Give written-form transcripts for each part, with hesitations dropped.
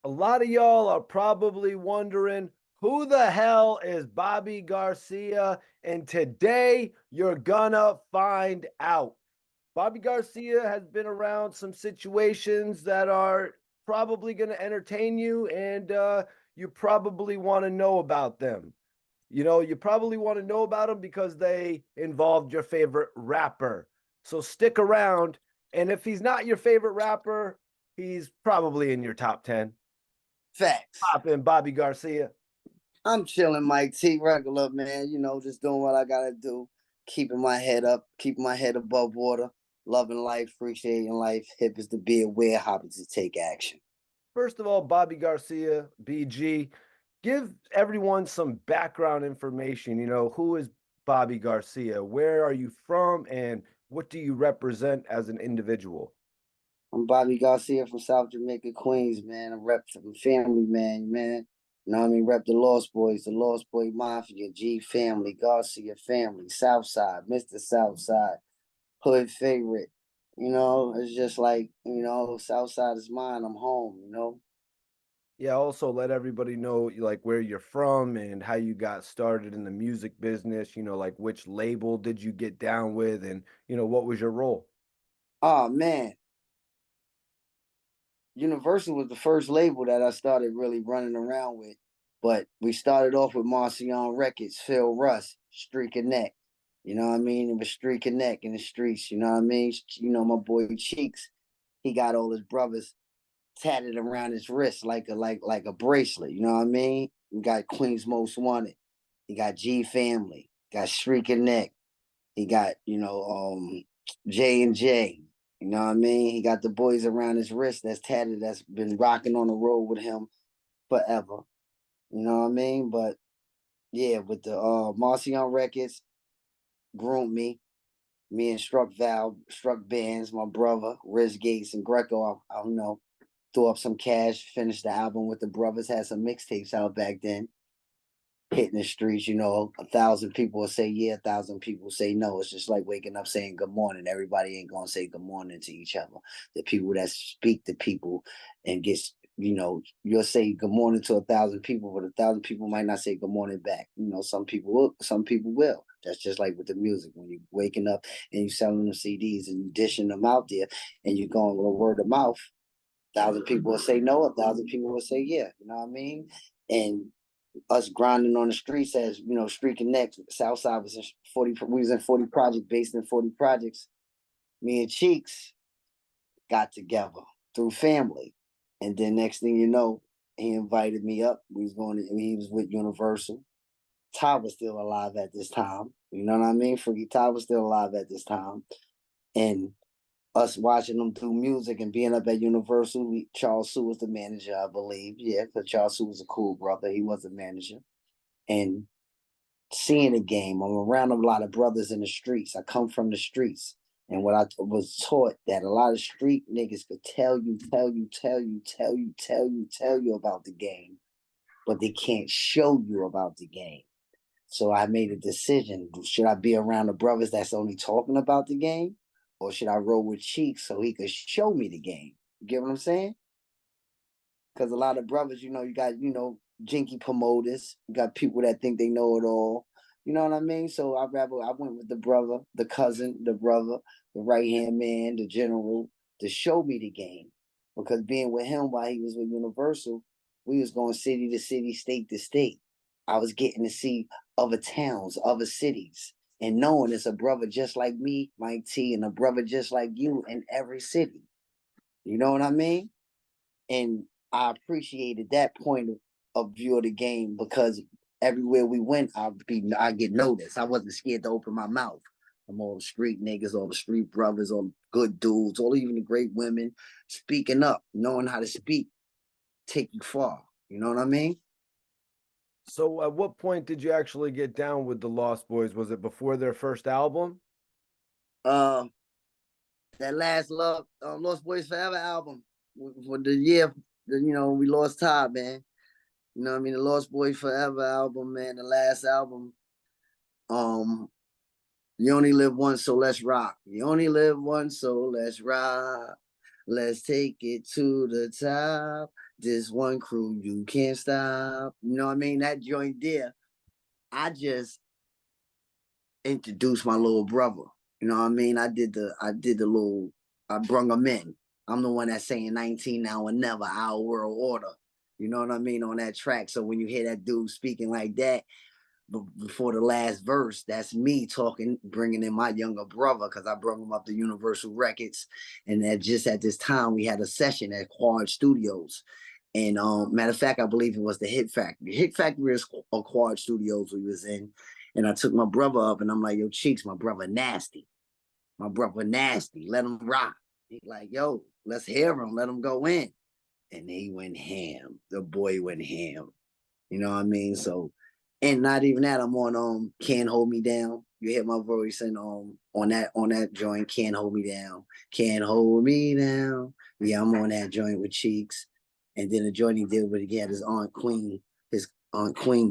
A lot of y'all are probably wondering who the hell is Bobby Garcia, and today you're gonna find out. Bobby Garcia has been around some situations that are probably going to entertain you, and you probably want to know about them. You probably want to know about them because they involved your favorite rapper. So stick around, and if he's not your favorite rapper, he's probably in your top 10. Facts. Pop in Bobby Garcia. I'm chilling, Mike T. Regular, man. Just doing what I gotta do. Keeping my head up, keeping my head above water, loving life, appreciating life. Hip is to be aware, hobby to take action. First of all, Bobby Garcia, BG, give everyone some background information. Who is Bobby Garcia? Where are you from? And what do you represent as an individual? I'm Bobby Garcia from South Jamaica, Queens, man. I'm rep from family, man. You know what I mean? Rep the Lost Boys, the Lost Boy Mafia, G family, Garcia family, Southside, Mr. Southside, hood favorite. It's just like, Southside is mine. I'm home. Yeah, also let everybody know like where you're from and how you got started in the music business, like which label did you get down with and what was your role? Oh man. Universal was the first label that I started really running around with. But we started off with Marcion Records, Phil Russ, Streak of Neck. You know what I mean? It was Streak of Neck in the streets. You know what I mean? My boy Cheeks, he got all his brothers tatted around his wrist like a bracelet. You know what I mean? We got Queens Most Wanted. He got G Family. Got Streak of Neck. He got J and J. You know what I mean? He got the boys around his wrist that's tatted, that's been rocking on the road with him forever. You know what I mean? But yeah, with the Marcion Records groomed me. Me and Struck Bands, my brother, Riz Gates and Greco, I don't know, threw up some cash, finished the album with the brothers, had some mixtapes out back then. Hitting the streets, 1,000 people will say yeah, 1,000 people say no. It's just like waking up saying good morning. Everybody ain't gonna say good morning to each other. The people that speak to people and you'll say good morning to 1,000 people, but 1,000 people might not say good morning back. Some people will, some people will. That's just like with the music. When you're waking up and you're selling them CDs and dishing them out there and you're going with a word of mouth, 1,000 people will say no, 1,000 people will say yeah. You know what I mean? And us grinding on the streets as streaking next. Southside was in 40. We was in 40 projects, based in 40 projects. Me and Cheeks got together through family, and then next thing you know, he invited me up. We was going to. He was with Universal. Ty was still alive at this time. You know what I mean? Freaky Ty was still alive at this time, and us watching them do music and being up at Universal. Charles Sue was the manager, I believe. Yeah, because Charles Sue was a cool brother. He was the manager. And seeing the game, I'm around a lot of brothers in the streets. I come from the streets. And what I was taught that a lot of street niggas could tell you about the game, but they can't show you about the game. So I made a decision. Should I be around the brothers that's only talking about the game? Or should I roll with Cheeks so he could show me the game? You get what I'm saying? Because a lot of brothers, you got, jinky promoters. You got people that think they know it all. You know what I mean? So I went with the brother, the cousin, the brother, the right hand man, the general, to show me the game. Because being with him while he was with Universal, we was going city to city, state to state. I was getting to see other towns, other cities, and knowing it's a brother just like me, Mike T, and a brother just like you in every city. You know what I mean? And I appreciated that point of view of the game because everywhere we went, I get noticed. I wasn't scared to open my mouth. From all the street niggas, all the street brothers, all the good dudes, all even the great women speaking up, knowing how to speak, take you far. You know what I mean? So at what point did you actually get down with the Lost Boys? Was it before their first album? Uh, that last love, Lost Boys Forever album for the year, we lost Todd, man. You know what I mean? The Lost Boys Forever album, man. The last album. Um, you only live once, so let's rock. You only live once, so let's rock. Let's take it to the top. This one crew, you can't stop. You know what I mean? That joint there, I just introduced my little brother. You know what I mean? I did the little, I brung him in. I'm the one that's saying 19 now and never, our world order. You know what I mean? On that track. So when you hear that dude speaking like that, before the last verse, that's me talking, bringing in my younger brother because I brought him up to Universal Records, and that just at this time we had a session at Quad Studios, and matter of fact, I believe it was the Hit Factory. Hit Factory is a Quad Studios we was in, and I took my brother up, and I'm like, "Yo, Cheeks, my brother nasty, let him rock." He like, "Yo, let's hear him, let him go in," and he went ham. The boy went ham. You know what I mean? So, and not even that, I'm on Can't Hold Me Down. You hear my voice and on that joint, Can't Hold Me Down. Can't Hold Me Down. Yeah, I'm on that joint with Cheeks. And then the joint he did with he had his Aunt Queen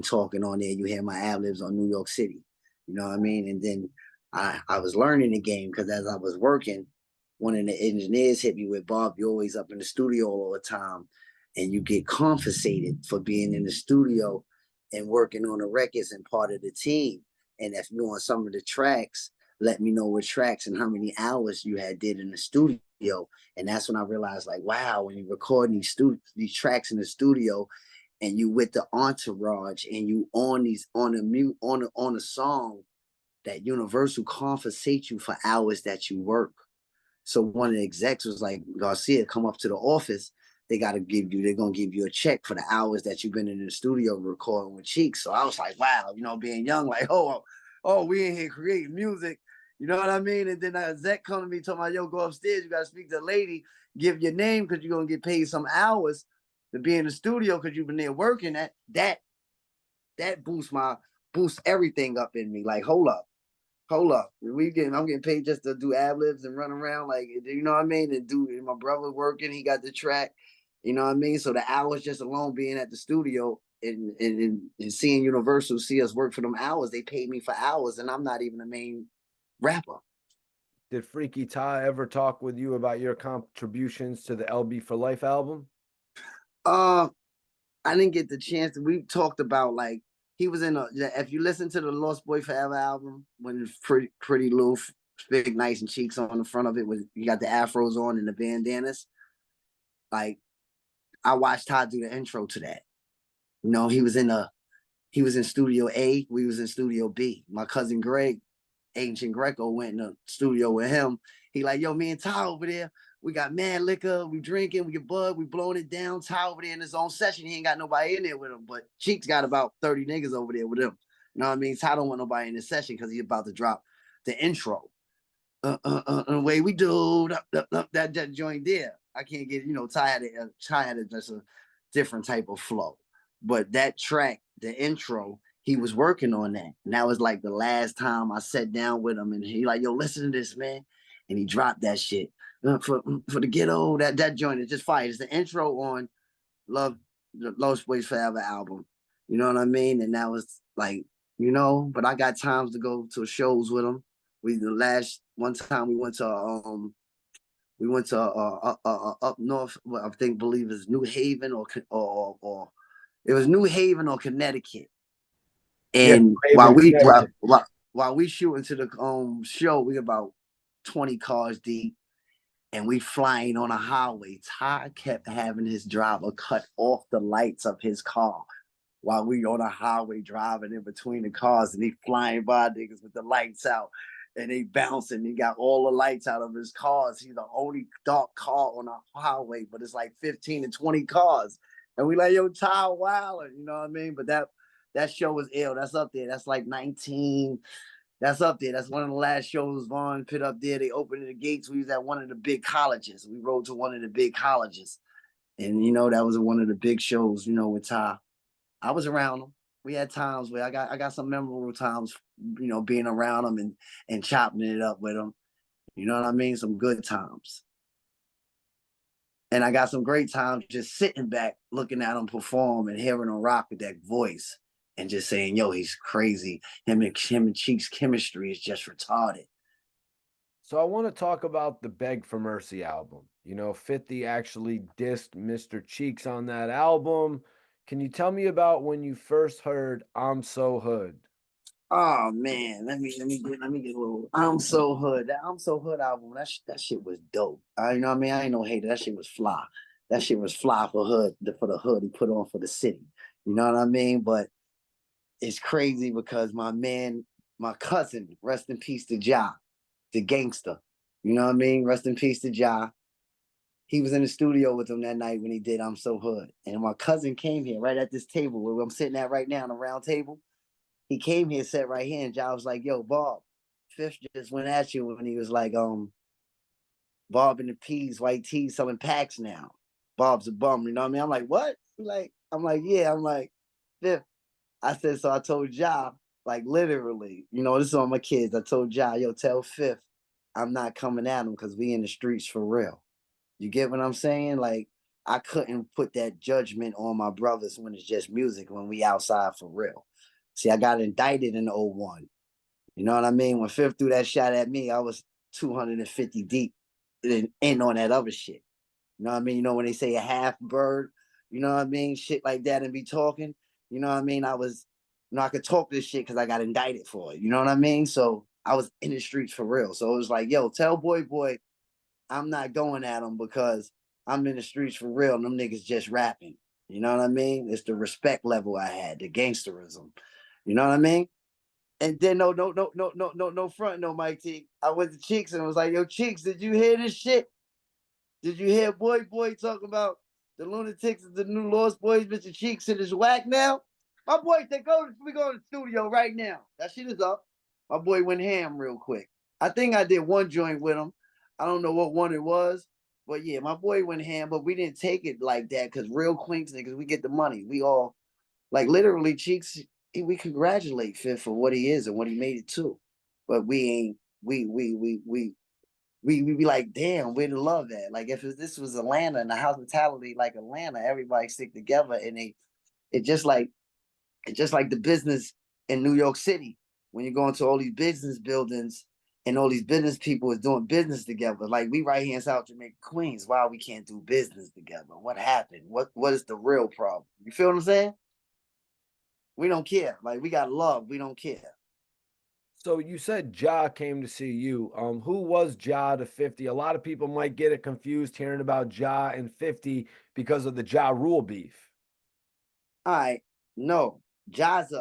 talking on there. You hear my ad libs on New York City. You know what I mean? And then I was learning the game because as I was working, one of the engineers hit me with, Bob, you're always up in the studio all the time and you get compensated for being in the studio and working on the records and part of the team. And if you're on some of the tracks, let me know what tracks and how many hours you had did in the studio. And that's when I realized, like, wow, when you record these tracks in the studio and you with the entourage and you on these on a song, that Universal compensates you for hours that you work. So one of the execs was like, Garcia, come up to the office. They're gonna give you a check for the hours that you've been in the studio recording with Cheeks. So I was like, wow, being young, like, we in here creating music. You know what I mean? And then that exec come to me, told me, yo, go upstairs, you gotta speak to the lady, give your name because you're gonna get paid some hours to be in the studio because you've been there working. That boosts everything up in me. Like, hold up. I'm getting paid just to do ad libs and run around, like, you know what I mean? And my brother working, he got the track, you know what I mean? So the hours just alone being at the studio and seeing Universal see us work for them hours, they paid me for hours, and I'm not even the main rapper. Did Freaky Ty ever talk with you about your contributions to the LB for Life album? Uh, I didn't get the chance. We talked about, like, he was in a. If you listen to the Lost Boy Forever album, when it's pretty little, big, nice and cheeks on the front of it, with you got the afros on and the bandanas. Like, I watched Todd do the intro to that. He was in Studio A. We was in Studio B. My cousin Greg, Ancient Greco, went in the studio with him. He like, yo, me and Ty over there, we got mad liquor, we drinking, we get bud, we blowing it down. Ty over there in his own session, he ain't got nobody in there with him, but Cheeks got about 30 niggas over there with him. You know what I mean? Ty don't want nobody in his session because he's about to drop the intro. The way we do that joint there. I can't get, Ty had just a different type of flow. But that track, the intro, he was working on that. And that was like the last time I sat down with him and he like, yo, listen to this, man. And he dropped that shit. For the ghetto, that joint is just fire. It's the intro on the Lost Boys Forever album. You know what I mean? And that was like, but I got times to go to shows with him. The last one time we went to up north. I believe it's New Haven or it was New Haven or Connecticut. Yeah, And Haven, Connecticut. while we shooting to the show, we about 20 cars deep, and we flying on a highway. Ty kept having his driver cut off the lights of his car while we on a highway driving in between the cars, and he flying by niggas with the lights out. And they bouncing. He got all the lights out of his cars. He's the only dark car on the highway, but it's like 15 to 20 cars. And we like, yo, Ty Wilder, you know what I mean? But that show was ill. That's up there. That's like 19. That's up there. That's one of the last shows Vaughn put up there. They opened the gates. We was at one of the big colleges. We rode to one of the big colleges. And, that was one of the big shows, with Ty. I was around him. We had times where I got some memorable times, being around him and chopping it up with him. You know what I mean? Some good times. And I got some great times just sitting back, looking at him perform and hearing him rock with that voice and just saying, yo, he's crazy. Him and Cheeks' chemistry is just retarded. So I want to talk about the Beg for Mercy album. 50 actually dissed Mr. Cheeks on that album. Can you tell me about when you first heard I'm So Hood? Oh man, let me get a little. I'm so hood. That I'm so hood album. That shit was dope. You know what I mean? I ain't no hater. That shit was fly. That shit was fly for the hood he put on for the city. You know what I mean? But it's crazy because my cousin, rest in peace to Ja, the gangster. You know what I mean? Rest in peace to Ja. He was in the studio with him that night when he did I'm So Hood. And my cousin came here right at this table where I'm sitting at right now on a round table. He came here, sat right here, and Ja was like, "Yo, Bob, Fifth just went at you when he was like, Bob and the Peas, white tees selling packs now. Bob's a bum, you know what I mean?" I'm like, "What?" I'm like, yeah. I'm like, Fifth. I said, so I told Ja, like literally, this is on my kids. I told Ja, yo, tell Fifth, I'm not coming at him because we in the streets for real. You get what I'm saying? Like, I couldn't put that judgment on my brothers when it's just music, when we outside for real. See, I got indicted in '01. You know what I mean? When Fifth threw that shot at me, I was 250 deep in on that other shit. You know what I mean? When they say a half bird, you know what I mean? Shit like that and be talking. You know what I mean? I could talk this shit because I got indicted for it. You know what I mean? So I was in the streets for real. So it was like, yo, tell boy, I'm not going at him because I'm in the streets for real. And them niggas just rapping. You know what I mean? It's the respect level I had, the gangsterism. You know what I mean? And then no front, no Mike T. I went to Cheeks and was like, yo, Cheeks, did you hear this shit? Did you hear boy talking about the lunatics of the new Lost Boys, Mr. Cheeks and his whack now? My boy said, we go to the studio right now. That shit is up. My boy went ham real quick. I think I did one joint with him. I don't know what one it was. But yeah, my boy went ham, but we didn't take it like that because real Queens niggas, we get the money. We all like literally Cheeks. We congratulate Fifth for what he is and what he made it to. But we ain't we be like, damn, where the love at? Like if this was Atlanta and the hospitality like Atlanta, everybody stick together and it just like it's just like the business in New York City when you go into all these business buildings and all these business people is doing business together. Like we right here in South Jamaica, Queens, why we can't do business together? What happened? What is the real problem? You feel what I'm saying? We don't care. Like we got love. We don't care. So you said Ja came to see you. Who was Ja to 50? A lot of people might get it confused hearing about Ja and 50 because of the Ja Rule beef. All right, no, Ja's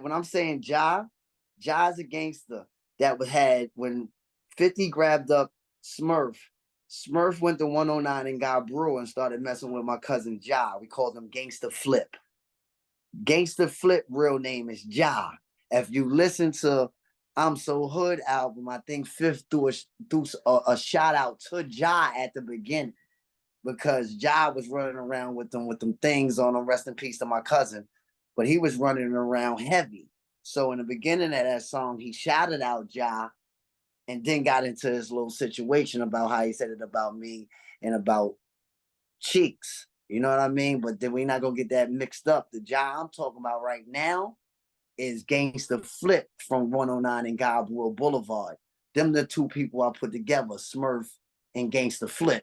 when I'm saying Ja's a gangster that had when 50 grabbed up Smurf. Smurf went to 109 and got Brew and started messing with my cousin Ja. We called him Gangster Flip. Gangster Flip real name is Ja. If you listen to I'm So Hood album, I think Fifth threw a shout out to Ja at the beginning because Ja was running around with them things on him. Rest in peace to my cousin, but he was running around heavy. So in the beginning of that song, he shouted out Ja and then got into his little situation about how he said it about me and about Cheeks. You know what I mean? But then we're not gonna get that mixed up. The Ja I'm talking about right now is Gangsta Flip from 109 and Godwell Boulevard. Them the two people I put together, Smurf and Gangsta Flip.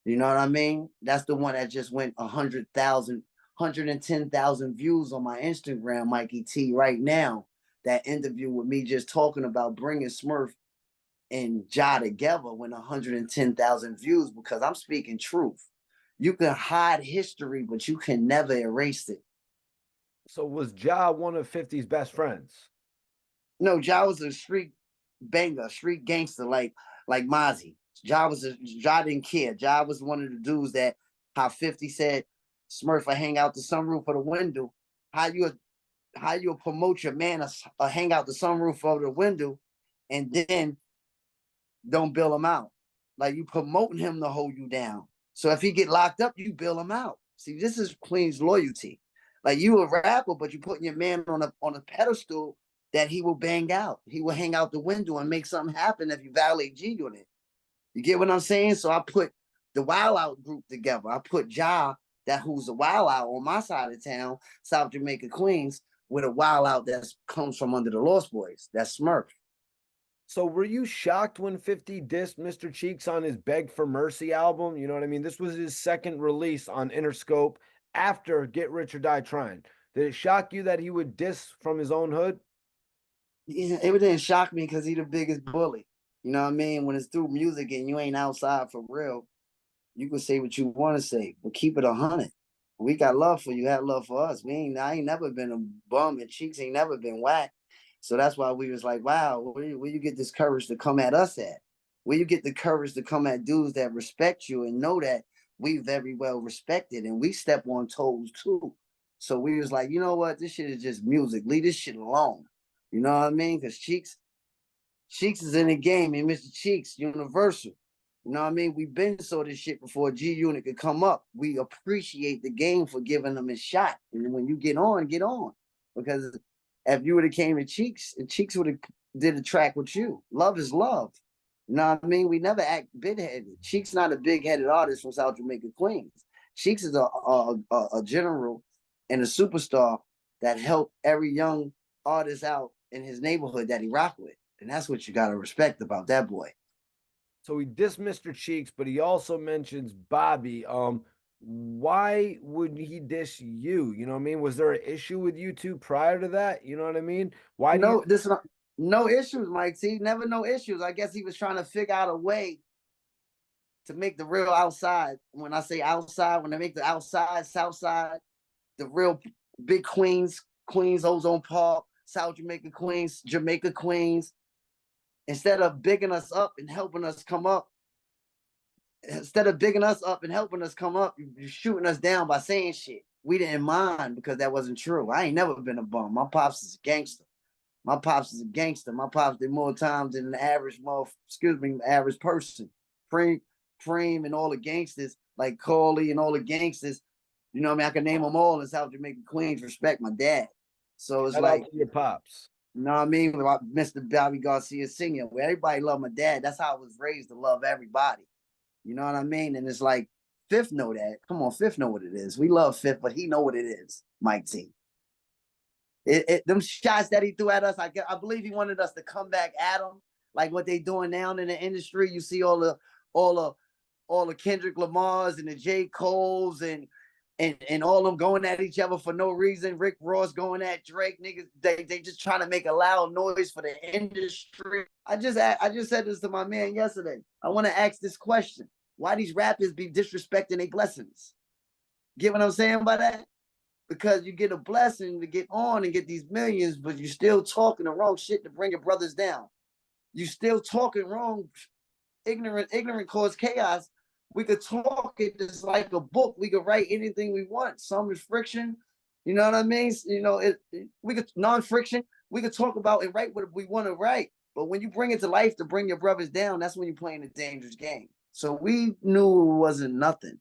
You know what I mean? That's the one that just went 100,000, 110,000 views on my Instagram, Mikey T, right now. That interview with me just talking about bringing Smurf and Ja together went 110,000 views because I'm speaking truth. You can hide history, but you can never erase it. So was Ja one of 50's best friends? No, Ja was a street banger, street gangster like Mozzie. Ja didn't care. Ja was one of the dudes that how 50 said Smurf I hang out the sunroof of the window. How you how you promote your man hang out the sunroof of the window and then don't bail him out. Like you promoting him to hold you down. So if he get locked up, you bail him out. See, this is Queen's loyalty. Like you a rapper, but you putting your man on a pedestal that he will bang out. He will hang out the window and make something happen if you violate G unit. You get what I'm saying? So I put the Wild Out group together. I put Ja, that who's a Wild Out on my side of town, South Jamaica, Queens, with a Wild Out that comes from under the Lost Boys. That's Smurf. So were you shocked when 50 dissed Mr. Cheeks on his Beg for Mercy album? You know what I mean? This was his second release on Interscope after Get Rich or Die Trying. Did it shock you that he would diss from his own hood? Yeah, it didn't shock me because he the biggest bully. You know what I mean? When it's through music and you ain't outside for real, you can say what you want to say, but keep it 100. We got love for you, have love for us. I ain't never been a bum, and Cheeks ain't never been whack. So that's why we was like, wow, where you get this courage to come at us at? Where you get the courage to come at dudes that respect you and know that we very well respected and we step on toes too. So we was like, you know what? This shit is just music. Leave this shit alone. You know what I mean? Because Cheeks is in the game, and Mr. Cheeks, Universal. You know what I mean? We've been saw this shit before G Unit could come up. We appreciate the game for giving them a shot. And when you get on, get on. Because if you would have came to Cheeks, and Cheeks would have did a track with you. Love is love. You know what I mean? We never act big-headed. Cheeks not a big-headed artist from South Jamaica, Queens. Cheeks is a general and a superstar that helped every young artist out in his neighborhood that he rocked with. And that's what you got to respect about that boy. So he dissed Mr. Cheeks, but he also mentions Bobby. Why would he diss you? You know what I mean? Was there an issue with you two prior to that? You know what I mean? Why do you No, this no issues, Mike T. Never no issues. I guess he was trying to figure out a way to make the real outside. When I say outside, when I make the outside, south side, the real big Queens, Ozone Park, South Jamaica, Queens, Jamaica, Queens, instead of bigging us up and helping us come up, instead of bigging us up and helping us come up, you're shooting us down by saying shit. We didn't mind because that wasn't true. I ain't never been a bum. My pops is a gangster. My pops is a gangster. My pops did more times than the average person. Preem and all the gangsters, like Corley and all the gangsters, you know what I mean? I can name them all in South Jamaica, Queens, respect my dad. So it's shout out like, to your pops? you know what I mean? Mr. Bobby Garcia Sr., where everybody loved my dad. That's how I was raised to love everybody. You know what I mean? And it's like, Fifth know that. Come on, Fifth know what it is. We love Fifth, but he know what it is, Mike T. Them shots that he threw at us, I believe he wanted us to come back at him, like what they doing now in the industry. You see all the all the Kendrick Lamars and the J. Coles and all them going at each other for no reason. Rick Ross going at Drake. Niggas, they just trying to make a loud noise for the industry. I just said this to my man yesterday. I want to ask this question: why these rappers be disrespecting their blessings? Get what I'm saying by that? Because you get a blessing to get on and get these millions, but you still talking the wrong shit to bring your brothers down. You still talking wrong. Ignorant cause chaos. We could talk it just like a book. We could write anything we want. Some is friction. You know what I mean? You know, we could non-friction. We could talk about and write what we want to write. But when you bring it to life to bring your brothers down, that's when you're playing a dangerous game. So we knew it wasn't nothing.